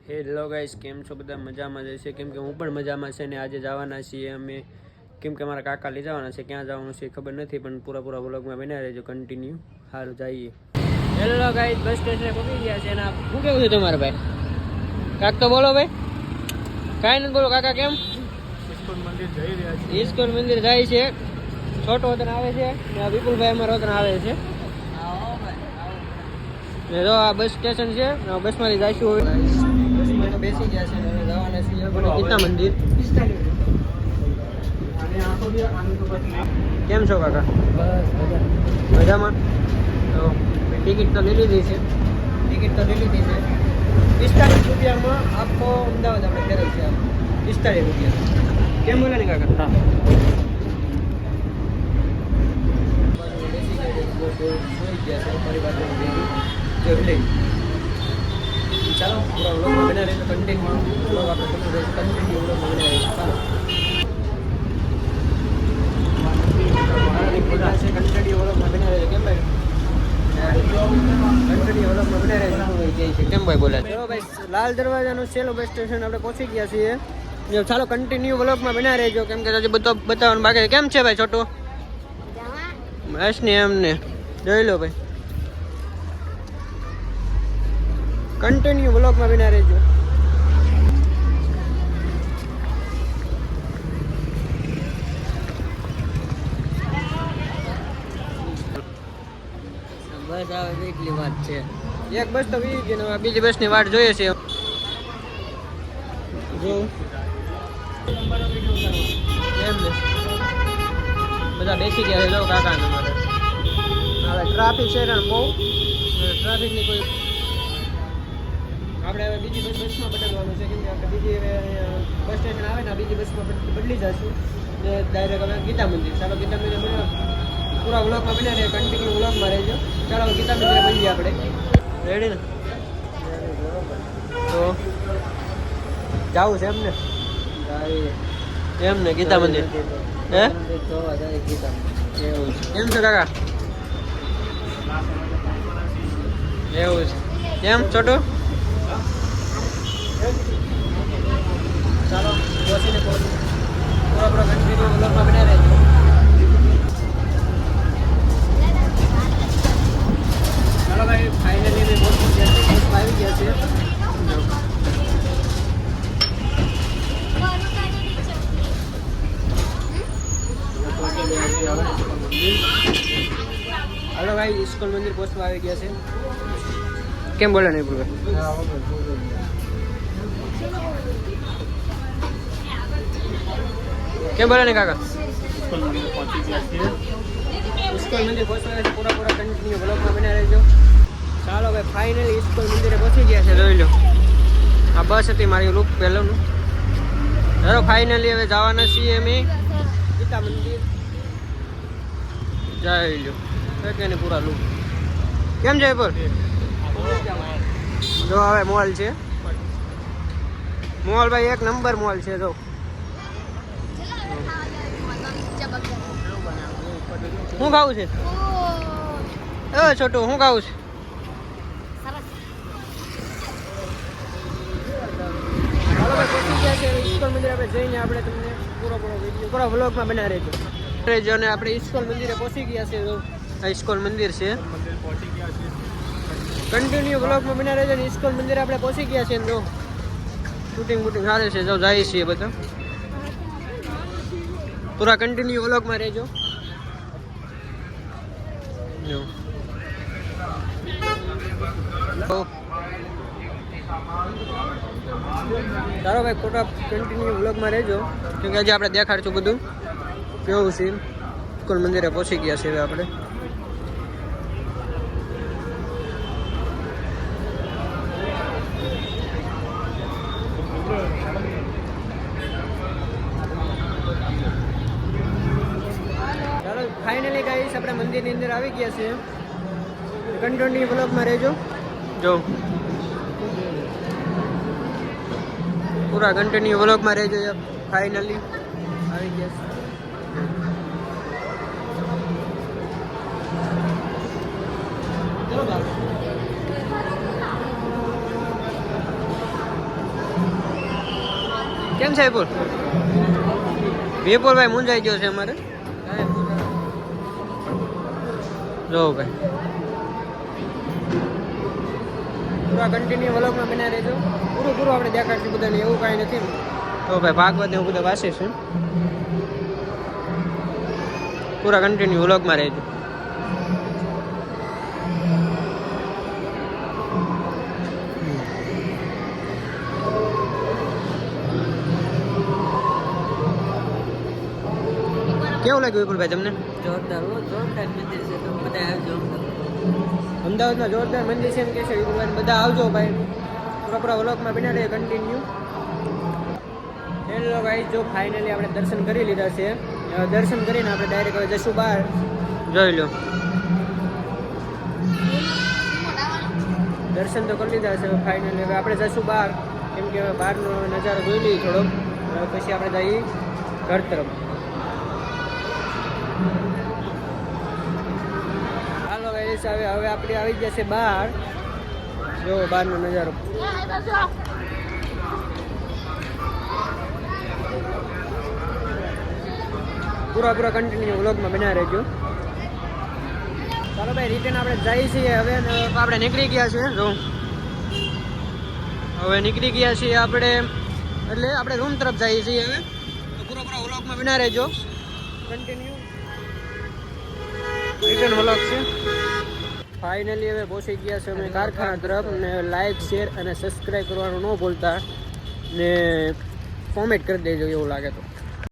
Hello guys, કેમ છો બધા? મજામાં જ હશે, કેમ કે હું પણ મજામાં છે ને આજે જવાના છીએ અમે, કેમ કે મારા કાકા લઈ જવાના છે. ક્યાં જવાનું છે ખબર નથી, પણ પૂરા વ્લોગમાં બન્યા રહેજો કન્ટિન્યુ. સારું, જઈએ. હેલો ગાઈસ, બસ સ્ટેશને પહોંચી ગયા છે. એના શું કેવું છે તમારે ભાઈ? કાક તો બોલો ભાઈ. કાંઈ નથી બોલો કાકા. કેમ? ઇસ્કોન મંદિર જઈ રહ્યા છે. ઇસ્કોન મંદિર જાય છે. છોટો વતન આવે છે ને વિપુલભાઈ અમારો વતન આવે છે. જો આ બસ સ્ટેશન છે, બસમાંથી જઈશું. બસમાં તો બેસી ગયા છે, હવે જવાના છીએ ગીતા મંદિર. કેમ છો કાકા? બસ મજામાં. તો ટિકિટ તો લઈ લીધી છે. 45 રૂપિયામાં આખો અમદાવાદ આપણે ફેરવ છે. 45 રૂપિયા. કેમ બોલે ને કાકા? હા. ચાલો પૂરા વ્લોગમાં બના રહેજો કન્ટિન્યુ. વ્લોગ આપણે કન્ટિન્યુ વ્લોગમાં બના રહેજો. ચાલો કન્ટિન્યુ વ્લોગમાં બના રહેજો. કેમ ભાઈ? કન્ટિન્યુ વ્લોગમાં બના રહેજો. કેમ ભાઈ બોલે? ચલો ભાઈ, લાલ દરવાજાનું છેલ્લું બસ સ્ટેશન આપણે પહોંચી ગયા છીએ. ચાલો કન્ટિન્યુ વ્લોગમાં બના રહેજો, કેમ કે હજી બધો બતાવવાનું બાકી છે. કેમ છે ભાઈ છોટું? બસ ને એમને જોઈ લો ભાઈ. કન્ટિન્યુ વ્લોગમાં બના રહેજો. બસ આવે એટલી વાત છે. એક બસ તો વી ગઈ ને બીજી બસની વાટ જોઈએ છે. જો એમ ને બધા બેસી ગયા છે. જો કાકા તમારે હવે ટ્રાફિક છે ને બહુ. ટ્રાફિકની કોઈ આપણે હવે બીજી બસમાં બદલવાનું છે, કેમ કે આપણે બીજી બસ સ્ટેશન આવે ને બીજી બસમાં બદલી જઈશું ને ડાયરેક્ટ હવે ગીતા મંદિર. ચાલો ગીતા મંદિર પૂરા વ્લોગમાં બન્યા રહે, કન્ટિન્યુ વ્લોગમાં રહેજો. ચાલો ગીતા મંદિરે મળીએ આપણે. રેડી ને? તો જવું છે એમને? એમ ને ગીતા મંદિર હે એવું છે. કેમ છે કાકા? એવું છે. કેમ છોટું? ચાલો પહોંચીને પૂરા કન્ટિન્યુ વ્લોગમાં બન્યા રહેજો. ચાલો ભાઈ, ફાઇનલી અમે પહોંચી ગયા છે. બસ આવી ગયા છે. હાલો ભાઈ, ઇસ્કોન મંદિર પહોંચવા આવી ગયા છે. કેમ બોલે નહીં પૂરું? કેમ બોલે નહીં કાકા? ઇસ્કોન મંદિર પહોંચી ગયા છે. ઇસ્કોન મંદિર પહોંચવા છે. પૂરા કન્ટિન્યુ વ્લોગમાં બના રહેજો. ચાલો ભાઈ, ફાઇનલી ઇસ્કોન મંદિરે પહોંચી ગયા છે. જોઈ લો, આ બસ હતી મારી રૂપ પહેલાંનું. ચાલો ફાઇનલી હવે જવાના છીએ અમે ગીતા મંદિર. જઈ લો કે પૂરા લુક. કેમ જયપુર? જો હવે મોલ છે. મોલ ભાઈ એક નંબર મોલ છે. જો શું ખાવું છે? છોટું શું ખાવું છે? ઇસ્કોન મંદિર આપણે જઈને આપણે તમને પૂરા વ્લોગમાં બના રહેજો. અને આપણે ઇસ્કોન મંદિરે પહોંચી ગયા છે. આ ઇસ્કોન મંદિર છે. કન્ટિન્યુ વ્લોગમાં બના રહેજો. ઇસ્કોન મંદિરે આપણે પહોંચી ગયા છે. જો શૂટિંગ બૂટિંગ સારે છે. જો જાય છીએ બધા. પૂરા કન્ટિન્યુ વ્લોગમાં રહેજો. ચાલો ભાઈ, ખોટા કન્ટિન્યુ વ્લોગમાં રહેજો, કેમ કે આજે આપણે દેખાડશું બધું કેવું છે. ઇસ્કોન મંદિરે પહોંચી ગયા છે હવે આપણે. ચાલો ફાઇનલી ગાઈસ, આપણે મંદિરની અંદર આવી ગયા છે. કન્ટિન્યુ વ્લોગમાં રહેજો. જો પૂરા કન્ટિન્યુ વ્લોગમાં રહેજો. ફાઇનલી આવી ગયા છે. કેમ છે વિપુલ ભાઈ મૂંઝાઈ ગયો છે અમારે જો ભાઈ પૂરા કન્ટિન્યુ વ્લોગમાં બના રહેજો પૂરું આપણે દેખાડશું બધાને એવું કાંઈ નથી તો ભાઈ ભાગવત એવું બધા વાંચે છે પૂરા કન્ટિન્યુ વ્લોગમાં રહેજો કેવું લાગ્યું વિપુલભાઈ તમને જોરદાર મંદિર છે તો બધા આવજો અમદાવાદમાં જોરદાર મંદિર છે એમ કે છે વિપુલભાઈ બધા આવજો ભાઈ પૂરા વ્લોગમાં બના રહે કન્ટિન્યુ હેલો ગાઈસ જો ફાઇનલી આપણે દર્શન કરી લીધા છે દર્શન કરીને આપણે ડાયરેક્ટ હવે જશું બહાર જોઈ લો દર્શન તો કરી લીધા છે ફાઇનલી હવે આપણે જશું બહાર કેમ કે બહારનો નજારો જોઈ લઈએ થોડોક પછી આપણે જઈએ ઘર તરફ હાલો ગાઈસ હવે આપણે આવી જશે બહાર જો બહારનો નજારો પૂરા કન્ટિન્યુ વ્લોગમાં બના રહેજો ચાલો ભાઈ રિટર્ન આપણે જઈએ છીએ હવે આપણે નીકળી ગયા છીએ જો હવે નીકળી ગયા છીએ આપણે એટલે આપણે રૂમ તરફ જઈએ છીએ હવે તો પૂરા વ્લોગમાં બના રહેજો કન્ટિન્યુ રિટર્ન વ્લોગ છે ફાઇનલી હવે પહોંચી ગયા છે અમે કારખાના તરફ ને લાઇક શેર અને સબસ્ક્રાઈબ કરવાનું ન ભૂલતા ને કોમેન્ટ કરી દેજો એવું લાગે તો